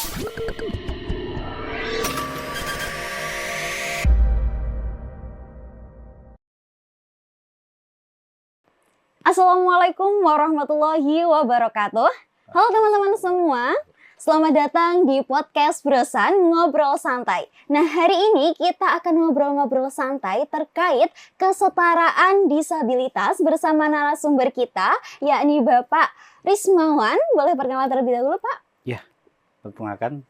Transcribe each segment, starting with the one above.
Assalamualaikum warahmatullahi wabarakatuh. Halo teman-teman semua, selamat datang di podcast Brosan Ngobrol Santai. Nah, hari ini kita akan ngobrol-ngobrol santai terkait kesetaraan disabilitas bersama narasumber kita, yakni Bapak Rismawan. Boleh perkenalan terlebih dahulu, Pak? Ya, perkenalkan,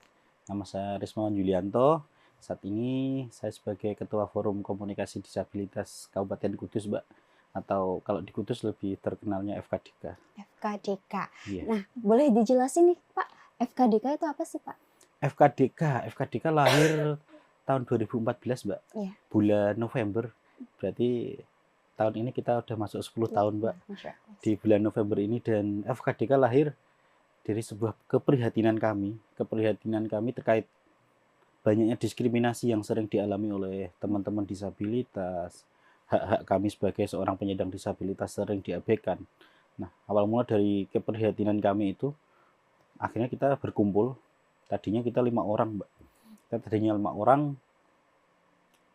nama saya Rismawan Yulianto. Saat ini saya sebagai Ketua Forum Komunikasi Disabilitas Kabupaten Kudus, Mbak. Atau kalau di Kudus lebih terkenalnya FKDK. FKDK. Iya. Nah, boleh dijelasin nih, Pak, FKDK itu apa sih, Pak? FKDK lahir tahun 2014, Mbak. Iya. Bulan November. Berarti tahun ini kita udah masuk 10 tahun, Mbak. Di bulan November ini, dan FKDK lahir dari sebuah keprihatinan kami terkait banyaknya diskriminasi yang sering dialami oleh teman-teman disabilitas. Hak-hak kami sebagai seorang penyandang disabilitas sering diabaikan. Nah, awal mula dari keprihatinan kami itu, akhirnya kita berkumpul. Tadinya kita 5 orang, Mbak. Kita tadinya 5 orang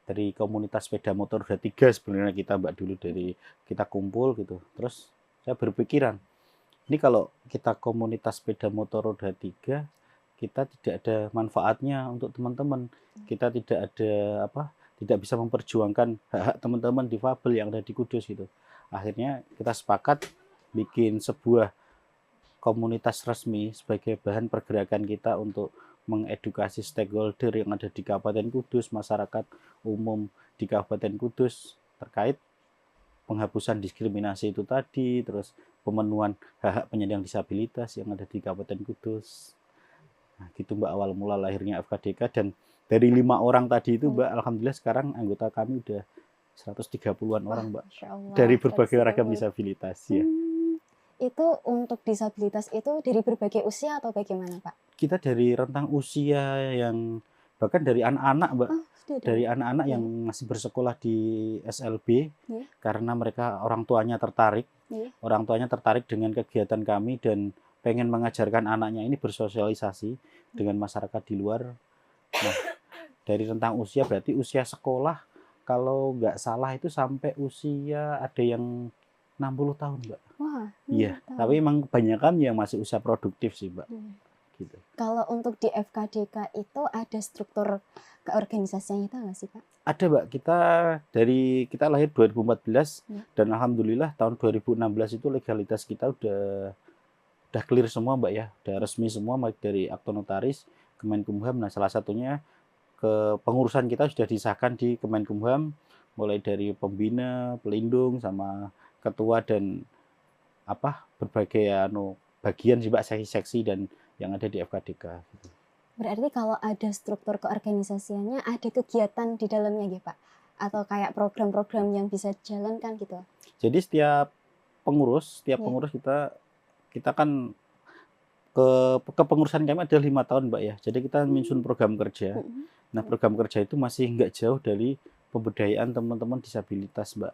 dari komunitas sepeda motor, udah 3 sebenarnya kita, Mbak, dulu dari kita kumpul gitu. Terus saya berpikiran, ini kalau kita komunitas sepeda motor roda 3, kita tidak ada manfaatnya untuk teman-teman. Kita tidak bisa memperjuangkan hak-hak teman-teman difabel yang ada di Kudus gitu. Akhirnya kita sepakat bikin sebuah komunitas resmi sebagai bahan pergerakan kita untuk mengedukasi stakeholder yang ada di Kabupaten Kudus, masyarakat umum di Kabupaten Kudus terkait penghapusan diskriminasi itu tadi, terus pemenuhan hak-hak penyandang disabilitas yang ada di Kabupaten Kudus. Nah, gitu, Mbak, awal mula lahirnya FKDK. Dan dari 5 orang tadi itu, Mbak, alhamdulillah sekarang anggota kami udah 130-an orang, Mbak. Allah, dari berbagai ragam disabilitas ya. Itu untuk disabilitas itu dari berbagai usia atau bagaimana, Pak? Kita dari rentang usia yang bahkan dari anak-anak, Mbak. Dari anak-anak yang masih bersekolah di SLB, karena mereka orang tuanya tertarik. Orang tuanya tertarik dengan kegiatan kami dan pengen mengajarkan anaknya ini bersosialisasi dengan masyarakat di luar. Nah, dari rentang usia berarti usia sekolah, kalau nggak salah itu sampai usia ada yang 60 tahun, Mbak. Wah, iya, tapi emang kebanyakan yang masih usia produktif sih, Mbak. Gitu. Kalau untuk di FKDK itu ada struktur keorganisasiannya itu nggak sih, Pak? Ada, Mbak. Kita lahir 2014 dan alhamdulillah tahun 2016 itu legalitas kita udah clear semua, Mbak, ya. Udah resmi semua, baik dari akte notaris, Kemenkumham. Nah, salah satunya kepengurusan kita sudah disahkan di Kemenkumham, mulai dari pembina, pelindung, sama ketua dan berbagai bagian sih, Mbak, seksi-seksi dan yang ada di FKDK. Gitu. Berarti kalau ada struktur keorganisasiannya, ada kegiatan di dalamnya ya, Pak? Atau kayak program-program yang bisa dijalankan gitu? Jadi setiap pengurus kita kan kepengurusan kami ada 5 tahun, Mbak, ya. Jadi kita menyusun program kerja. Nah, program kerja itu masih nggak jauh dari pemberdayaan teman-teman disabilitas, Mbak.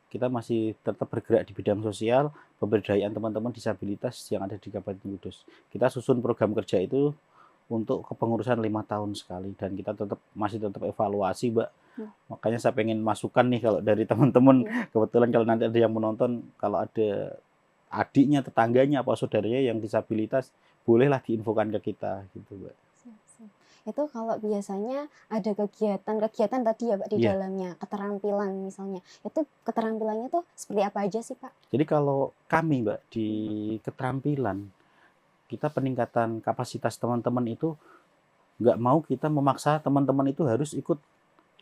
Kita masih tetap bergerak di bidang sosial, pemberdayaan teman-teman disabilitas yang ada di Kabupaten Kudus. Kita susun program kerja itu untuk kepengurusan 5 tahun sekali, dan kita masih tetap evaluasi, Mbak. Makanya saya pengen masukan nih kalau dari teman-teman, kebetulan kalau nanti ada yang menonton, kalau ada adiknya, tetangganya, apa saudaranya yang disabilitas, bolehlah diinfokan ke kita gitu, Mbak. Itu kalau biasanya ada kegiatan tadi ya, Pak, di dalamnya, keterampilan misalnya. Itu keterampilannya tuh seperti apa aja sih, Pak? Jadi kalau kami, Mbak, di keterampilan, kita peningkatan kapasitas teman-teman itu nggak mau kita memaksa teman-teman itu harus ikut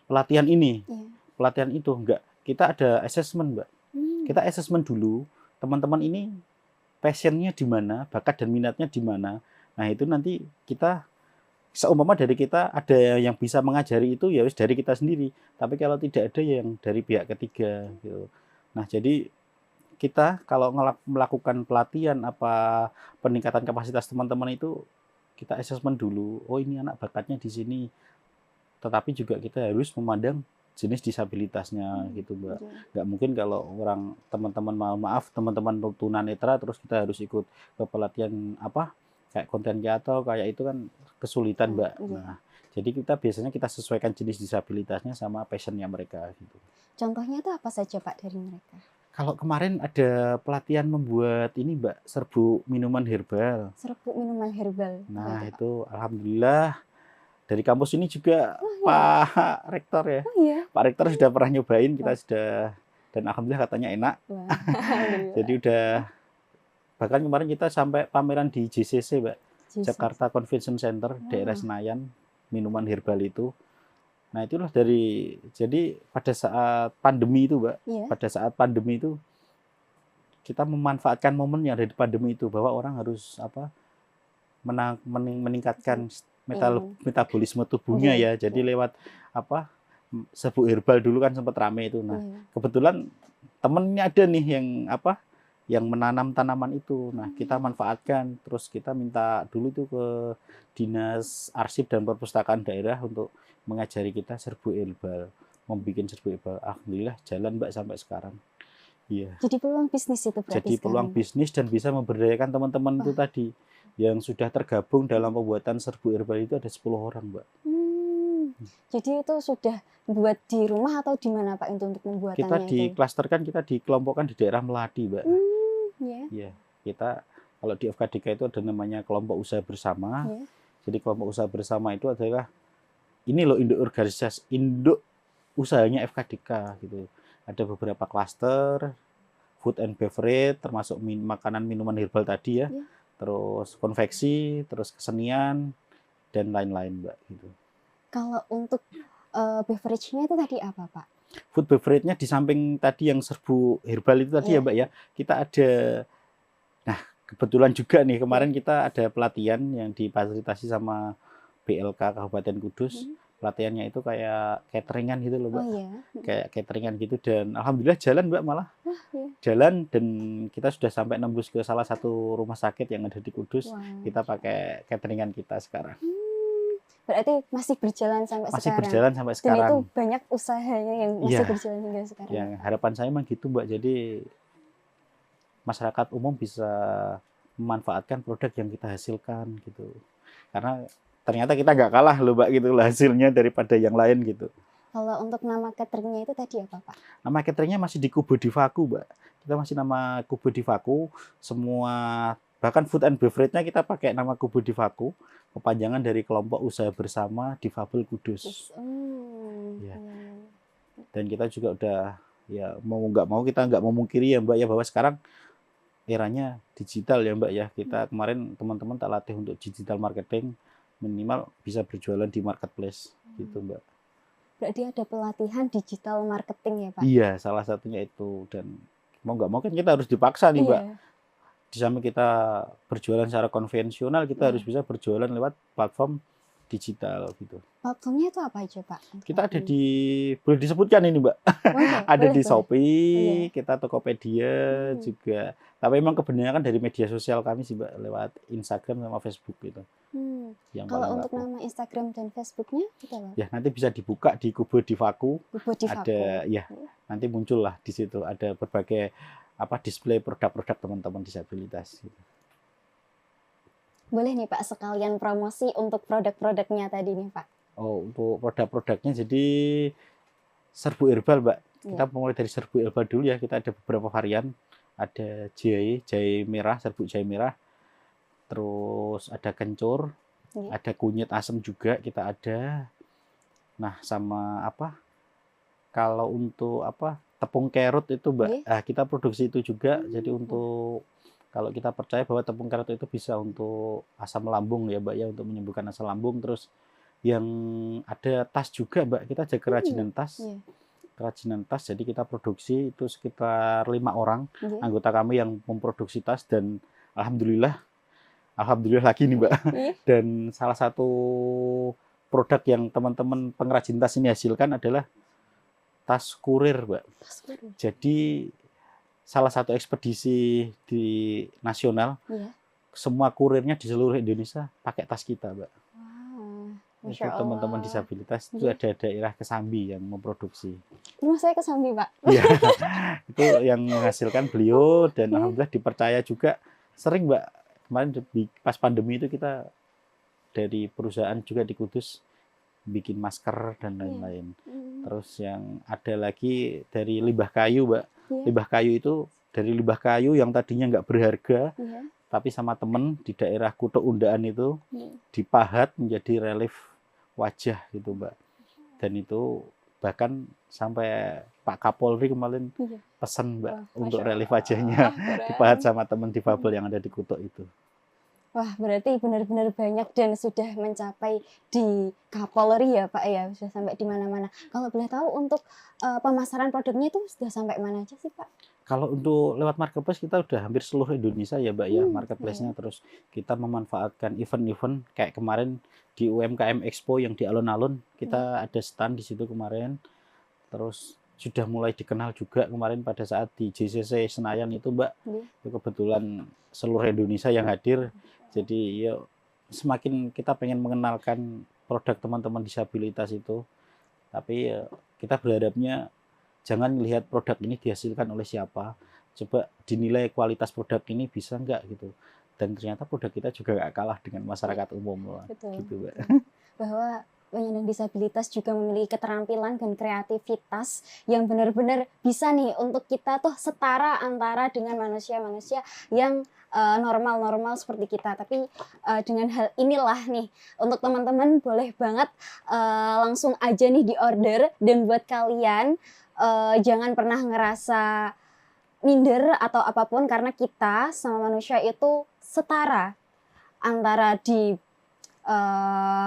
pelatihan ini, pelatihan itu, enggak. Kita ada assessment, Mbak. Kita assessment dulu, teman-teman ini passionnya di mana, bakat dan minatnya di mana. Nah, itu nanti kita seumpama dari kita ada yang bisa mengajari itu, ya dari kita sendiri. Tapi kalau tidak ada, yang dari pihak ketiga gitu. Nah, jadi kita kalau melakukan pelatihan peningkatan kapasitas teman-teman itu, kita assessment dulu. Oh, ini anak bakatnya di sini. Tetapi juga kita harus memandang jenis disabilitasnya gitu, Mbak. Nggak mungkin kalau teman-teman teman-teman tunanetra terus kita harus ikut ke pelatihan kayak konten kreator kayak itu kan kesulitan Mbak. Iya. Nah, jadi kita biasanya kita sesuaikan jenis disabilitasnya sama passionnya mereka gitu. Contohnya itu apa saja Pak dari mereka? Kalau kemarin ada pelatihan membuat ini Mbak, serbuk minuman herbal. Serbuk minuman herbal. Nah, Apa Pak? itu alhamdulillah dari kampus ini juga Oh, iya. Pak Rektor ya. Oh iya. Pak Rektor sudah pernah nyobain, kita sudah, dan alhamdulillah katanya enak. Wah, alhamdulillah. Jadi udah, bahkan kemarin kita sampai pameran di JCC Mbak, Jesus. Jakarta Convention Center, daerah Senayan, minuman herbal itu. Nah itulah jadi pada saat pandemi itu Mbak, Iya. pada saat pandemi itu kita memanfaatkan momen yang ada di pandemi itu bahwa orang harus meningkatkan metabolisme tubuhnya ya. Jadi lewat serbuk herbal dulu kan sempat rame itu. Nah kebetulan temennya ada nih yang menanam tanaman itu. Nah kita manfaatkan, terus kita minta dulu tuh ke Dinas Arsip dan Perpustakaan Daerah untuk mengajari kita serbuk herbal, membuat serbuk herbal. Alhamdulillah jalan Mbak sampai sekarang. Iya. Jadi peluang bisnis itu berarti. Jadi peluang bisnis dan bisa memberdayakan teman-teman itu tadi yang sudah tergabung dalam pembuatan serbuk herbal itu ada 10 orang Mbak. Jadi itu sudah buat di rumah atau di mana Pak itu untuk pembuatannya? Kita diklasterkan, kita dikelompokkan di daerah Melati Mbak. Iya. Kita kalau di FKDK itu ada namanya kelompok usaha bersama. Jadi kelompok usaha bersama itu adalah ini loh induk usahanya FKDK gitu. Ada beberapa klaster, food and beverage, termasuk makanan minuman herbal tadi ya. Terus konveksi, terus kesenian dan lain-lain Mbak gitu. Kalau untuk beverage-nya itu tadi apa Pak? Food beverage-nya di samping tadi yang serbuk herbal itu tadi ya Mbak ya. Kita ada, nah kebetulan juga nih kemarin kita ada pelatihan yang difasilitasi sama BLK Kabupaten Kudus. Pelatihannya itu kayak cateringan gitu loh Mbak. Kayak cateringan gitu dan alhamdulillah jalan Mbak malah. Jalan dan kita sudah sampai nembus ke salah satu rumah sakit yang ada di Kudus. Kita pakai cateringan kita sekarang. Berarti masih berjalan sampai sekarang. Masih berjalan sampai sekarang. Dan itu banyak usahanya yang masih berjalan hingga sekarang. Yang harapan saya memang gitu Mbak. Jadi masyarakat umum bisa memanfaatkan produk yang kita hasilkan gitu. Karena ternyata kita nggak kalah loh Mbak gitu hasilnya daripada yang lain gitu. Kalau untuk nama cateringnya itu tadi apa Pak? Nama cateringnya masih di Kubo Divaku Mbak. Kita masih nama Kubo Divaku. Semua bahkan food and beverage-nya kita pakai nama Kubo Divaku. Kepanjangan dari kelompok usaha bersama Difabel Kudus. Ya. Dan kita juga udah ya mau nggak mau kita nggak memungkiri ya Mbak ya bahwa sekarang eranya digital ya Mbak ya. Kita kemarin teman-teman tak latih untuk digital marketing. Minimal bisa berjualan di marketplace gitu Mbak. Berarti ada pelatihan digital marketing ya Pak? Iya, salah satunya itu. Dan mau nggak mau kan kita harus dipaksa nih Mbak. Di samping kita berjualan secara konvensional, kita harus bisa berjualan lewat platform digital gitu. Platformnya itu apa aja Pak? Kita ada di, boleh disebutkan ini Mbak, ada di Shopee, kita Tokopedia juga. Tapi memang kebanyakan dari media sosial kami sih Mbak, lewat Instagram sama Facebook gitu. Kalau untuk nama Instagram dan Facebooknya kita apa? Ya nanti bisa dibuka di Kubo Divaku. Divaku. Ada ya, nanti muncul lah di situ ada berbagai display produk-produk teman-teman disabilitas. Gitu. Boleh nih Pak sekalian promosi untuk produk-produknya tadi nih Pak. Oh, untuk produk-produknya jadi serbuk herbal Mbak. Kita mulai dari serbuk herbal dulu ya. Kita ada beberapa varian. Ada jahe merah, serbuk jahe merah. Terus ada kencur, ada kunyit asam juga kita ada. Nah, sama kalau untuk tepung kerut itu Mbak. Nah, kita produksi itu juga. Jadi untuk kalau kita percaya bahwa tepung kerut itu bisa untuk asam lambung ya Mbak ya, untuk menyembuhkan asam lambung. Terus yang ada tas juga Mbak, kita ada kerajinan tas. Kerajinan tas, jadi kita produksi itu sekitar 5 orang anggota kami yang memproduksi tas dan alhamdulillah lagi nih Mbak. Dan salah satu produk yang teman-teman pengrajin tas ini hasilkan adalah tas kurir Mbak. Jadi salah satu ekspedisi di nasional, semua kurirnya di seluruh Indonesia pakai tas kita Mbak. Itu teman-teman disabilitas itu ada daerah Kesambi yang memproduksi. Rumah saya Kesambi Pak. Iya, itu yang menghasilkan beliau dan alhamdulillah dipercaya juga sering Mbak. kemarin pas pandemi itu kita dari perusahaan juga di Kudus bikin masker dan lain-lain. Terus yang ada lagi dari limbah kayu, Mbak. Limbah kayu itu dari limbah kayu yang tadinya nggak berharga, tapi sama temen di daerah Kuto Undaan itu dipahat menjadi relief wajah gitu, Mbak. Dan itu bahkan sampai Pak Kapolri kemarin pesan, Mbak, untuk relief wajahnya dipahat sama teman difabel yang ada di Kuto itu. Wah, berarti benar-benar banyak dan sudah mencapai di Kapolri ya Pak ya, sudah sampai di mana-mana. Kalau boleh tahu untuk pemasaran produknya itu sudah sampai mana aja sih Pak? Kalau untuk lewat marketplace kita udah hampir seluruh Indonesia ya Mbak ya marketplace-nya. Terus kita memanfaatkan event-event kayak kemarin di UMKM Expo yang di alun-alun, kita ada stand di situ kemarin. Terus sudah mulai dikenal juga kemarin pada saat di JCC Senayan itu Mbak. Itu kebetulan seluruh Indonesia yang hadir. Jadi ya semakin kita pengen mengenalkan produk teman-teman disabilitas itu. Tapi ya, kita berharapnya jangan melihat produk ini dihasilkan oleh siapa. Coba dinilai kualitas produk ini bisa enggak gitu. Dan ternyata produk kita juga nggak kalah dengan masyarakat umum lah. Betul. Gitu, Mbak. Bahwa penyandang disabilitas juga memiliki keterampilan dan kreativitas yang benar-benar bisa nih untuk kita tuh setara antara dengan manusia-manusia yang normal-normal seperti kita. Tapi dengan hal inilah nih untuk teman-teman boleh banget langsung aja nih di order, dan buat kalian jangan pernah ngerasa minder atau apapun, karena kita sama manusia itu setara antara di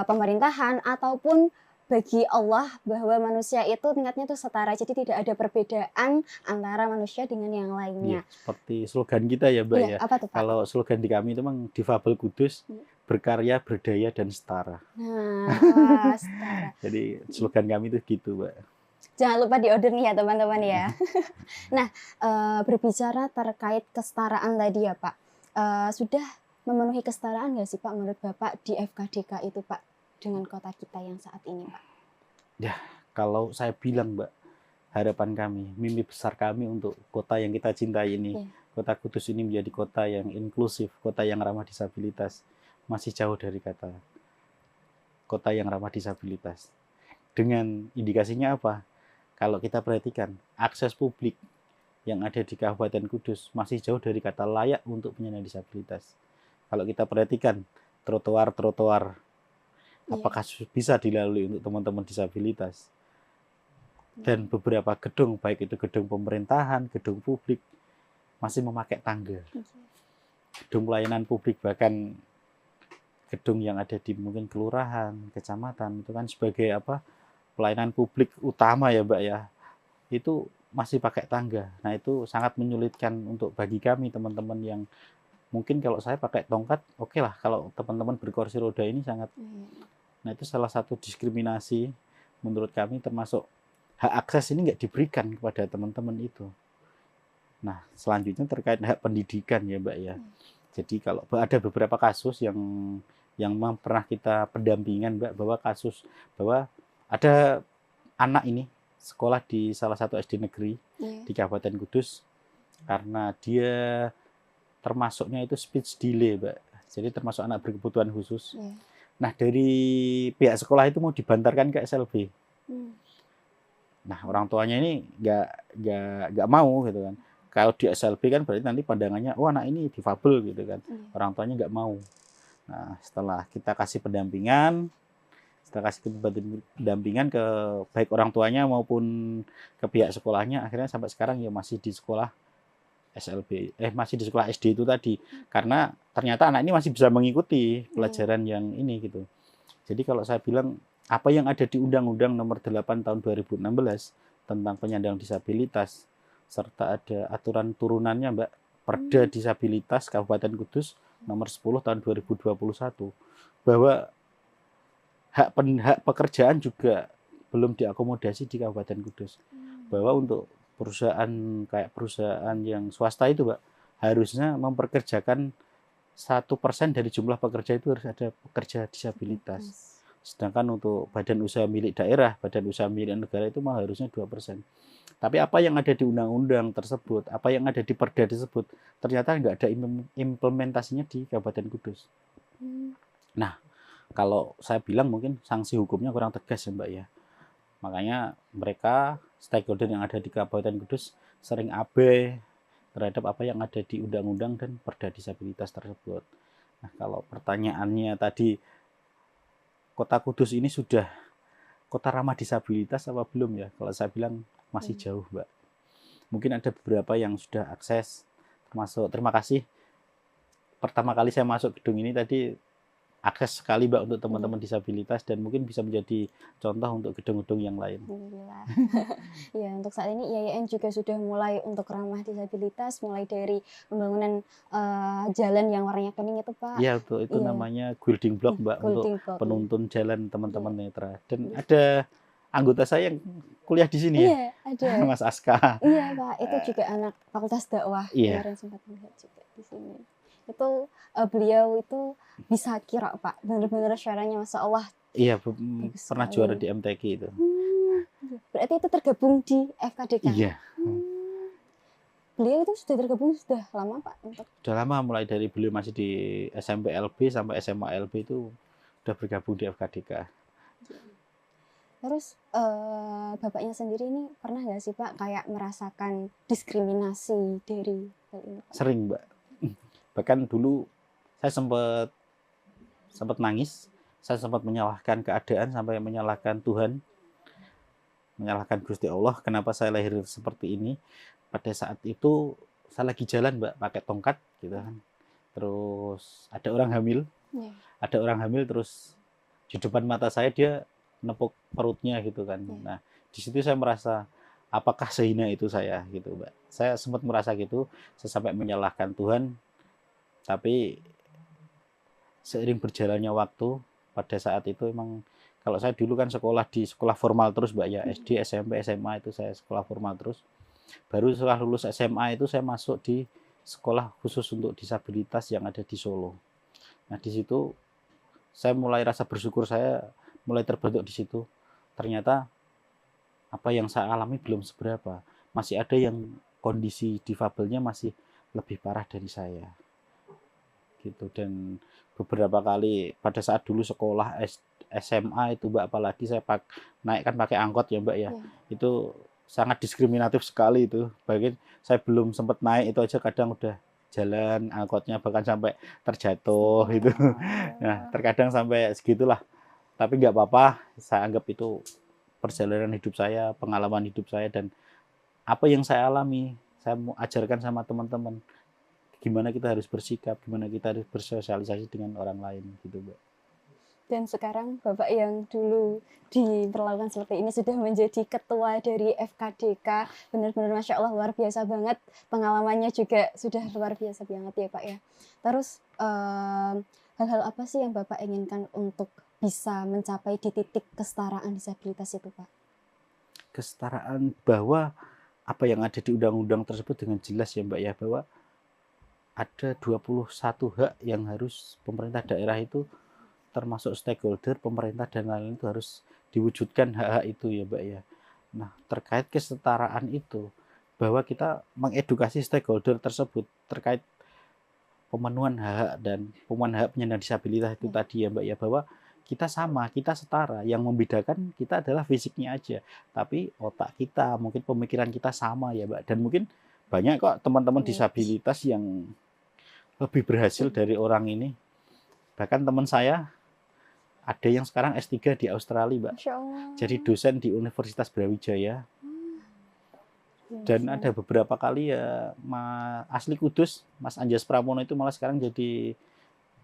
pemerintahan ataupun bagi Allah, bahwa manusia itu tingkatnya itu setara, jadi tidak ada perbedaan antara manusia dengan yang lainnya. Ya, seperti slogan kita ya Mbak ya. Apa tuh, Pak? Kalau slogan di kami itu memang Difabel Kudus, berkarya, berdaya, dan setara. Nah, setara. Jadi slogan kami itu gitu Mbak. Jangan lupa diorder nih ya teman-teman ya. Nah, berbicara terkait kesetaraan tadi ya Pak, sudah memenuhi kesetaraan nggak sih Pak menurut Bapak di FKDK itu Pak dengan kota kita yang saat ini Pak? Ya, kalau saya bilang Mbak, harapan kami, mimpi besar kami untuk kota yang kita cintai ini, kota Kudus ini menjadi kota yang inklusif, kota yang ramah disabilitas, masih jauh dari kata kota yang ramah disabilitas. Dengan indikasinya apa? Kalau kita perhatikan, akses publik yang ada di Kabupaten Kudus masih jauh dari kata layak untuk penyandang disabilitas. Kalau kita perhatikan trotoar-trotoar, apakah bisa dilalui untuk teman-teman disabilitas? Dan beberapa gedung, baik itu gedung pemerintahan, gedung publik, masih memakai tangga. Gedung pelayanan publik, bahkan gedung yang ada di mungkin kelurahan, kecamatan, itu kan sebagai apa? Pelayanan publik utama ya Mbak ya, itu masih pakai tangga. Nah itu sangat menyulitkan untuk bagi kami teman-teman yang mungkin kalau saya pakai tongkat, oke lah. Kalau teman-teman berkursi roda ini sangat. Nah itu salah satu diskriminasi menurut kami, termasuk hak akses ini nggak diberikan kepada teman-teman itu. Nah selanjutnya terkait hak pendidikan ya Mbak ya. Jadi kalau ada beberapa kasus yang pernah kita pendampingan Mbak, bahwa kasus bahwa ada anak ini sekolah di salah satu SD negeri di Kabupaten Kudus, karena dia termasuknya itu speech delay, Mbak. Jadi termasuk anak berkebutuhan khusus. Nah, dari pihak sekolah itu mau dibantarkan ke SLB. Nah, orang tuanya ini nggak mau gitu kan. Kalau di SLB kan berarti nanti pandangannya, oh anak ini difabel gitu kan. Orang tuanya nggak mau. Nah, setelah kita kasih pendampingan, ke baik orang tuanya maupun ke pihak sekolahnya, akhirnya sampai sekarang ya masih di sekolah masih di sekolah SD itu tadi, karena ternyata anak ini masih bisa mengikuti pelajaran yang ini gitu. Jadi kalau saya bilang apa yang ada di Undang-Undang Nomor 8 Tahun 2016 tentang penyandang disabilitas, serta ada aturan turunannya Mbak, Perda Disabilitas Kabupaten Kudus Nomor 10 Tahun 2021, bahwa hak pekerjaan juga belum diakomodasi di Kabupaten Kudus. Bahwa untuk perusahaan kayak perusahaan yang swasta itu, Mbak, harusnya memperkerjakan 1% dari jumlah pekerja itu harus ada pekerja disabilitas. Sedangkan untuk badan usaha milik daerah, badan usaha milik negara itu malah harusnya 2%. Tapi apa yang ada di undang-undang tersebut, apa yang ada di perda tersebut, ternyata nggak ada implementasinya di Kabupaten Kudus. Nah, kalau saya bilang mungkin sanksi hukumnya kurang tegas ya Mbak ya. Makanya mereka stakeholder yang ada di Kabupaten Kudus sering abai terhadap apa yang ada di undang-undang dan perda disabilitas tersebut. Nah, kalau pertanyaannya tadi, Kota Kudus ini sudah kota ramah disabilitas apa belum ya? Kalau saya bilang masih jauh, Mbak. Mungkin ada beberapa yang sudah akses, termasuk terima kasih. Pertama kali saya masuk gedung ini tadi akses sekali Mbak untuk teman-teman disabilitas dan mungkin bisa menjadi contoh untuk gedung-gedung yang lain. Alhamdulillah. Ya, untuk saat ini IAIN juga sudah mulai untuk ramah disabilitas, mulai dari pembangunan jalan yang warnanya kuning itu Pak. Iya, itu namanya building block Mbak, untuk penuntun jalan teman-teman netra. Dan ada anggota saya yang kuliah di sini ya. Ada. Mas Aska. Iya Pak, itu juga anak Fakultas Dakwah. Kemarin sempat melihat juga di sini. Itu beliau itu bisa kira Pak, benar-benar suaranya Masya Allah. Iya, pernah juara di MTQ itu. Berarti itu tergabung di FKDK? Iya. Beliau itu sudah tergabung sudah lama Pak? Sudah lama, mulai dari beliau masih di SMP LB sampai SMA LB itu sudah bergabung di FKDK. Terus Bapaknya sendiri ini pernah nggak sih Pak kayak merasakan diskriminasi dari hal ini Pak? Sering Mbak. Bahkan dulu saya sempat nangis, saya sempat menyalahkan keadaan sampai menyalahkan Tuhan, menyalahkan Gusti Allah, kenapa saya lahir seperti ini. Pada saat itu saya lagi jalan Mbak, pakai tongkat gitu kan. Terus ada orang hamil, terus di depan mata saya dia nepuk perutnya gitu kan. Nah, di situ saya merasa apakah sehina itu saya gitu Mbak. Saya sempat merasa gitu, saya sampai menyalahkan Tuhan. Tapi seiring berjalannya waktu, pada saat itu emang, kalau saya dulu kan sekolah di sekolah formal terus Mbak ya, SD, SMP, SMA itu saya sekolah formal terus. Baru setelah lulus SMA itu saya masuk di sekolah khusus untuk disabilitas yang ada di Solo. Nah, di situ saya mulai rasa bersyukur saya mulai terbentuk di situ. Ternyata apa yang saya alami belum seberapa. Masih ada yang kondisi difabelnya masih lebih parah dari saya. Gitu. Dan beberapa kali pada saat dulu sekolah SMA itu Mbak, apalagi saya naik kan pakai angkot ya Mbak ya. Itu sangat diskriminatif sekali itu. Bahkan saya belum sempat naik itu aja kadang udah jalan angkotnya bahkan sampai terjatuh gitu. Nah, terkadang sampai segitulah. Tapi nggak apa-apa, saya anggap itu perjalanan hidup saya, pengalaman hidup saya, dan apa yang saya alami, saya mau ajarkan sama teman-teman. Gimana kita harus bersikap, gimana kita harus bersosialisasi dengan orang lain gitu Mbak. Dan sekarang Bapak yang dulu diperlakukan seperti ini sudah menjadi ketua dari FKDK, benar-benar Masya Allah luar biasa banget, pengalamannya juga sudah luar biasa banget ya Pak ya. Terus hal-hal apa sih yang Bapak inginkan untuk bisa mencapai di titik kesetaraan disabilitas itu Pak? Kesetaraan bahwa apa yang ada di undang-undang tersebut dengan jelas ya Mbak ya, bahwa ada 21 hak yang harus pemerintah daerah itu, termasuk stakeholder, pemerintah dan lain-lain, itu harus diwujudkan hak-hak itu ya Mbak ya. Nah, terkait kesetaraan itu, bahwa kita mengedukasi stakeholder tersebut terkait pemenuhan hak dan pemenuhan hak penyandang disabilitas itu tadi ya Mbak ya, bahwa kita sama, kita setara. Yang membedakan kita adalah fisiknya aja, tapi otak kita, mungkin pemikiran kita sama ya Mbak. Dan mungkin banyak kok teman-teman disabilitas yang lebih berhasil dari orang ini. Bahkan teman saya ada yang sekarang S3 di Australia, Mbak. Jadi dosen di Universitas Brawijaya. Dan ada beberapa kali ya asli Kudus, Mas Anjas Pramono itu malah sekarang jadi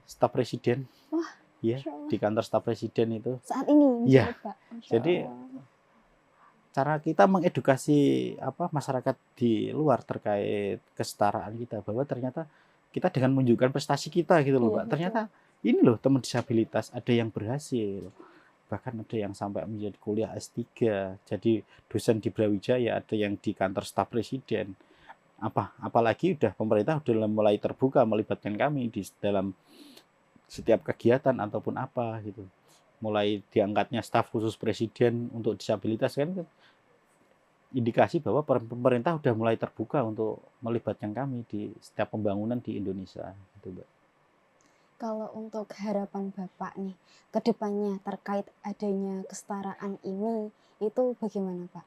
staf presiden. Wah, ya, di kantor staf presiden itu. Saat ini? Ya. Jadi cara kita mengedukasi masyarakat di luar terkait kesetaraan kita, bahwa ternyata kita dengan menunjukkan prestasi kita gitu loh Mbak. Ternyata ini loh teman disabilitas ada yang berhasil. Bahkan ada yang sampai menjadi kuliah S3, jadi dosen di Brawijaya, ada yang di kantor staf presiden. Apalagi pemerintah udah mulai terbuka melibatkan kami di dalam setiap kegiatan ataupun apa gitu. Mulai diangkatnya staf khusus presiden untuk disabilitas kan indikasi bahwa pemerintah sudah mulai terbuka untuk melibatkan kami di setiap pembangunan di Indonesia, gitu, Mbak. Kalau untuk harapan Bapak nih ke depannya terkait adanya kesetaraan ini, itu bagaimana Pak?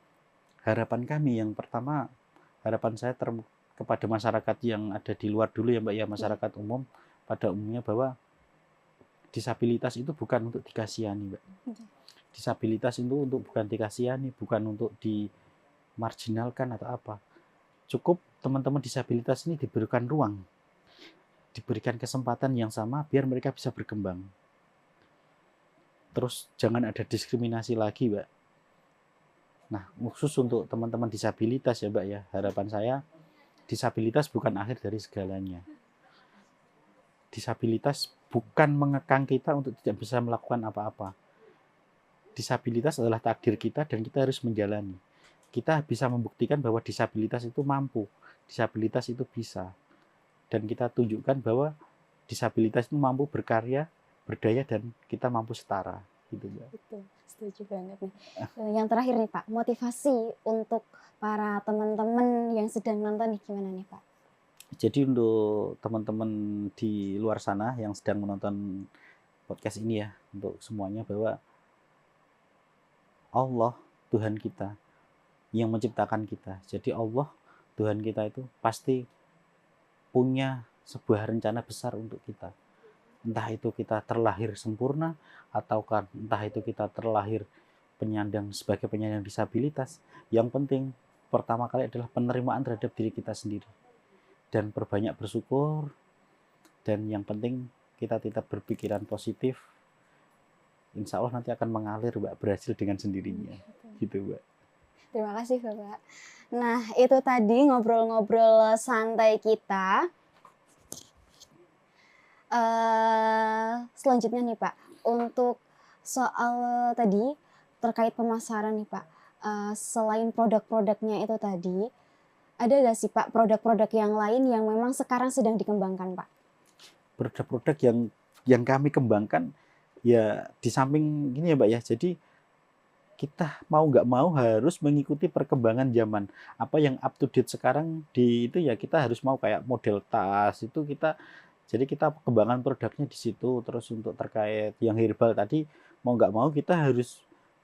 Harapan kami yang pertama, harapan saya kepada masyarakat yang ada di luar dulu ya Mbak ya, masyarakat umum pada umumnya, bahwa disabilitas itu bukan untuk dikasihani, Mbak. Disabilitas itu bukan dikasihani, bukan untuk dimarginalkan atau apa. Cukup teman-teman disabilitas ini diberikan ruang, diberikan kesempatan yang sama biar mereka bisa berkembang. Terus jangan ada diskriminasi lagi, Mbak. Nah, khusus untuk teman-teman disabilitas ya Mbak ya, harapan saya disabilitas bukan akhir dari segalanya. Disabilitas bukan mengekang kita untuk tidak bisa melakukan apa-apa. Disabilitas adalah takdir kita dan kita harus menjalani. Kita bisa membuktikan bahwa disabilitas itu mampu, disabilitas itu bisa. Dan kita tunjukkan bahwa disabilitas itu mampu berkarya, berdaya, dan kita mampu setara. Gitu, Mbak. Betul, setuju banget nih. Yang terakhir nih Pak, motivasi untuk para teman-teman yang sedang nonton nih gimana nih Pak? Jadi untuk teman-teman di luar sana yang sedang menonton podcast ini ya, untuk semuanya, bahwa Allah Tuhan kita yang menciptakan kita. Jadi Allah Tuhan kita itu pasti punya sebuah rencana besar untuk kita. Entah itu kita terlahir sempurna, ataukah entah itu kita terlahir sebagai penyandang disabilitas. Yang penting pertama kali adalah penerimaan terhadap diri kita sendiri. Dan perbanyak bersyukur, dan yang penting kita tetap berpikiran positif. Insya Allah nanti akan mengalir, Mbak, berhasil dengan sendirinya. Gitu, Mbak. Terima kasih Bapak. Nah, itu tadi ngobrol-ngobrol santai kita. Selanjutnya nih Pak, untuk soal tadi terkait pemasaran nih Pak, selain produk-produknya itu tadi, ada nggak sih Pak produk-produk yang lain yang memang sekarang sedang dikembangkan Pak? Produk-produk yang kami kembangkan ya di samping ini ya Mbak ya, jadi kita mau nggak mau harus mengikuti perkembangan zaman. Apa yang up to date sekarang itu ya kita harus mau, kayak model tas itu jadi kita pengembangan produknya di situ. Terus untuk terkait yang herbal tadi, mau nggak mau kita harus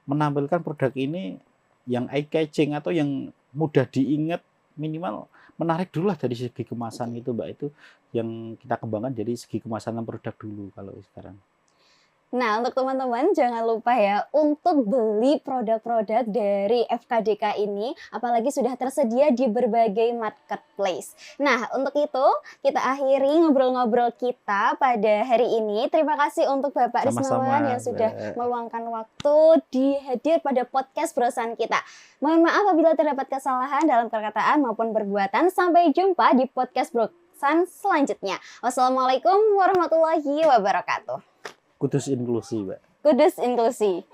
menampilkan produk ini yang eye catching atau yang mudah diingat, minimal menarik dulu lah dari segi kemasan itu Mbak. Itu yang kita kembangkan, jadi segi kemasan produk dulu kalau sekarang. Nah, untuk teman-teman jangan lupa ya untuk beli produk-produk dari FKDK ini, apalagi sudah tersedia di berbagai marketplace. Nah, untuk itu kita akhiri ngobrol-ngobrol kita pada hari ini. Terima kasih untuk Bapak Rismawan yang sudah meluangkan waktu dihadir pada podcast Brosan kita. Mohon maaf apabila terdapat kesalahan dalam perkataan maupun perbuatan. Sampai jumpa di podcast Brosan selanjutnya. Wassalamualaikum warahmatullahi wabarakatuh. Kudus inklusi, Mbak. Kudus inklusi.